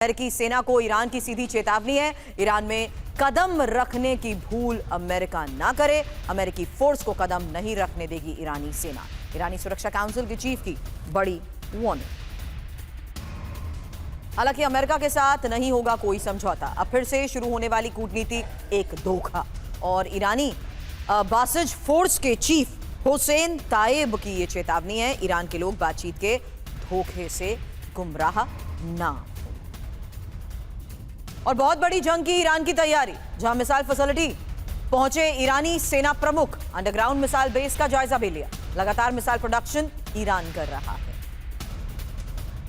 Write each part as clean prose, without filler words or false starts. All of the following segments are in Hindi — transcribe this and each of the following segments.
अमेरिकी सेना को ईरान की सीधी चेतावनी है, ईरान में कदम रखने की भूल अमेरिका ना करे। अमेरिकी फोर्स को कदम नहीं रखने देगी ईरानी सेना। ईरानी सुरक्षा काउंसिल के चीफ की बड़ी वार्निंग। हालांकि अमेरिका के साथ नहीं होगा कोई समझौता। अब फिर से शुरू होने वाली कूटनीति एक धोखा। और ईरानी बासिज फोर्स के चीफ हुसैन ताइब की ये चेतावनी है, ईरान के लोग बातचीत के धोखे से गुमराह ना। और बहुत बड़ी जंग की ईरान की तैयारी, जहां मिसाइल फैसिलिटी पहुंचे ईरानी सेना प्रमुख। अंडरग्राउंड मिसाइल बेस का जायजा भी लिया। लगातार मिसाइल प्रोडक्शन ईरान कर रहा है।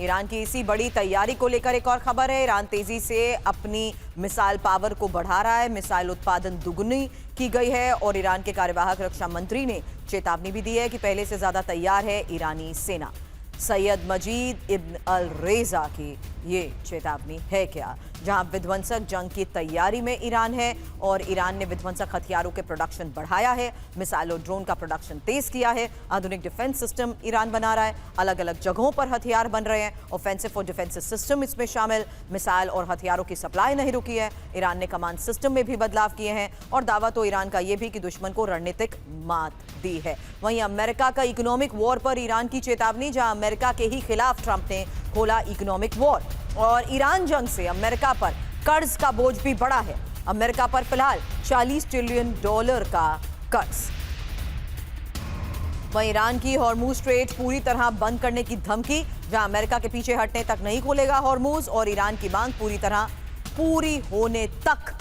ईरान की इसी बड़ी तैयारी को लेकर एक और खबर है। ईरान तेजी से अपनी मिसाइल पावर को बढ़ा रहा है। मिसाइल उत्पादन दुगनी की गई है और ईरान के कार्यवाहक रक्षा मंत्री ने चेतावनी भी दी है कि पहले से ज्यादा तैयार है ईरानी सेना। सैयद मजीद इब्न अल रेजा की ये चेतावनी है क्या, जहां विध्वंसक जंग की तैयारी में ईरान है और ईरान ने विध्वंसक हथियारों के प्रोडक्शन बढ़ाया है, मिसाइल और ड्रोन का प्रोडक्शन तेज किया है। आधुनिक डिफेंस सिस्टम ईरान बना रहा है, अलग अलग जगहों पर हथियार बन रहे हैं। ऑफेंसिव और डिफेंसिव सिस्टम इसमें शामिल। मिसाइल और हथियारों की सप्लाई नहीं रुकी है। ईरान ने कमांड सिस्टम में भी बदलाव किए हैं और दावा तो ईरान का यह भी कि दुश्मन को रणनीतिक मात दी है। वहीं अमेरिका का इकोनॉमिक वॉर पर ईरान की चेतावनी, जहां अमेरिका के ही खिलाफ ट्रंप ने खोला इकोनॉमिक वॉर। और ईरान जंग से अमेरिका पर कर्ज का बोझ भी बढ़ा है। अमेरिका पर फिलहाल $40 ट्रिलियन का कर्ज। वहीं ईरान की हॉर्मूज स्ट्रेट पूरी तरह बंद करने की धमकी, जहां अमेरिका के पीछे हटने तक नहीं खोलेगा हॉर्मूज और ईरान की मांग पूरी होने तक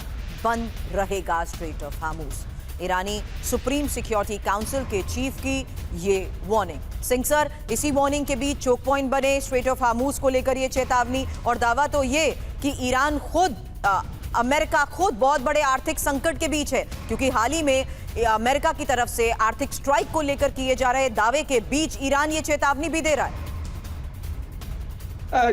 बंद रहेगा straight of Hormuz. Irani supreme security council के चीफ की ये वार्निंग। सिंह सर, इसी वार्निंग के बीच चोक पॉइंट बने स्ट्रेट ऑफ हॉर्मूज को लेकर ये चेतावनी और दावा तो ये कि ईरान खुद अमेरिका खुद बहुत बड़े आर्थिक संकट के बीच है, क्योंकि हाल ही में अमेरिका की तरफ से आर्थिक स्ट्राइक को लेकर किए जा रहे दावे के बीच ईरान ये चेतावनी भी दे रहा है।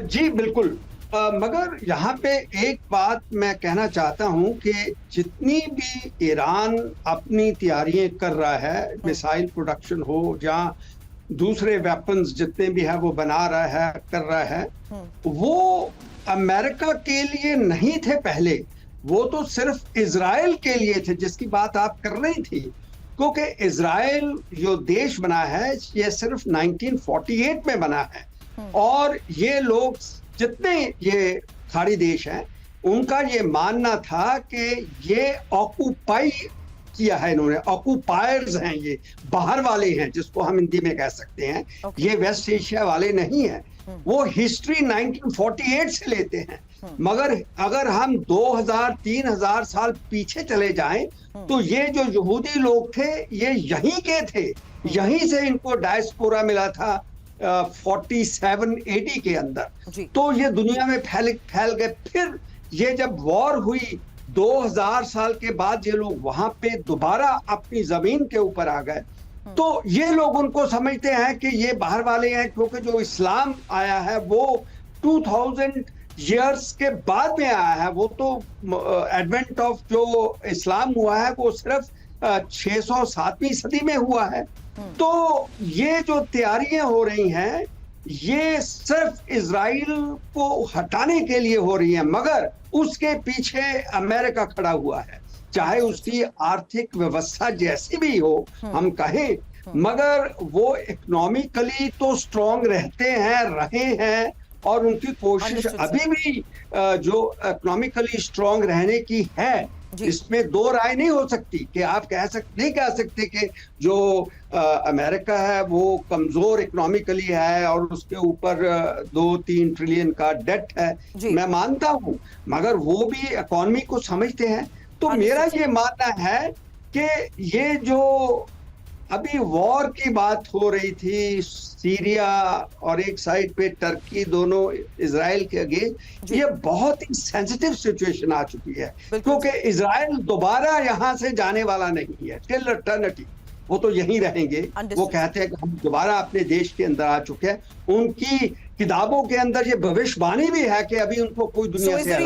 जी बिल्कुल। मगर यहाँ पे एक बात मैं कहना चाहता हूँ कि जितनी भी ईरान अपनी तैयारियां कर रहा है, मिसाइल प्रोडक्शन हो, जहाँ दूसरे वेपन्स जितने भी है वो बना रहा है, कर रहा है, वो अमेरिका के लिए नहीं थे पहले। वो तो सिर्फ इजराइल के लिए थे, जिसकी बात आप कर रही थी। क्योंकि इजराइल जो देश बना है ये सिर्फ 1948 में बना है और ये लोग जितने ये खाड़ी देश हैं उनका ये मानना था कि ये ऑक्यूपाई किया है इन्होंने, ऑक्यूपायर्स हैं, ये बाहर वाले हैं, जिसको हम हिंदी में कह सकते हैं। ये वेस्ट एशिया वाले नहीं हैं। वो हिस्ट्री 1948 से लेते हैं। मगर अगर हम 2000-3000 साल पीछे चले जाएं तो ये जो यहूदी लोग थे ये यहीं के थे। यहीं से इनको डायस्पोरा मिला था 47 AD के अंदर। तो ये दुनिया में फैल गए। फिर ये जब वॉर हुई 2000 साल के बाद ये लोग वहां पे दोबारा अपनी जमीन के ऊपर आ गए। तो ये लोग उनको समझते हैं कि ये बाहर वाले हैं, क्योंकि जो इस्लाम आया है वो 2000 ईयर्स के बाद में आया है। वो तो एडवेंट ऑफ जो इस्लाम हुआ है वो सिर्फ 607वीं सदी में हुआ है। तो ये जो तैयारियां हो रही हैं ये सिर्फ इजराइल को हटाने के लिए हो रही हैं, मगर उसके पीछे अमेरिका खड़ा हुआ है। चाहे उसकी आर्थिक व्यवस्था जैसी भी हो हम कहें, मगर वो इकोनॉमिकली तो स्ट्रांग रहे हैं और उनकी कोशिश अभी भी जो इकोनॉमिकली स्ट्रांग रहने की है, इसमें दो राय नहीं हो सकती कि आप नहीं कह सकते कि जो अमेरिका है वो कमजोर इकोनॉमिकली है और उसके ऊपर 2-3 ट्रिलियन का डेट है। मैं मानता हूं, मगर वो भी इकोनॉमी को समझते हैं। तो मेरा ये मानना है कि ये जो अभी वॉर की बात हो रही थी, सीरिया और एक साइड पे टर्की, दोनों इजराइल के अगेंस्ट, ये बहुत ही सेंसिटिव सिचुएशन आ चुकी है। क्योंकि इजराइल दोबारा यहाँ से जाने वाला नहीं है टिल इटर्निटी। वो तो यहीं रहेंगे। वो कहते हैं कि हम दोबारा अपने देश के अंदर आ चुके हैं। उनकी किताबों के अंदर ये भविष्यवाणी भी है कि अभी उनको कोई दुनिया से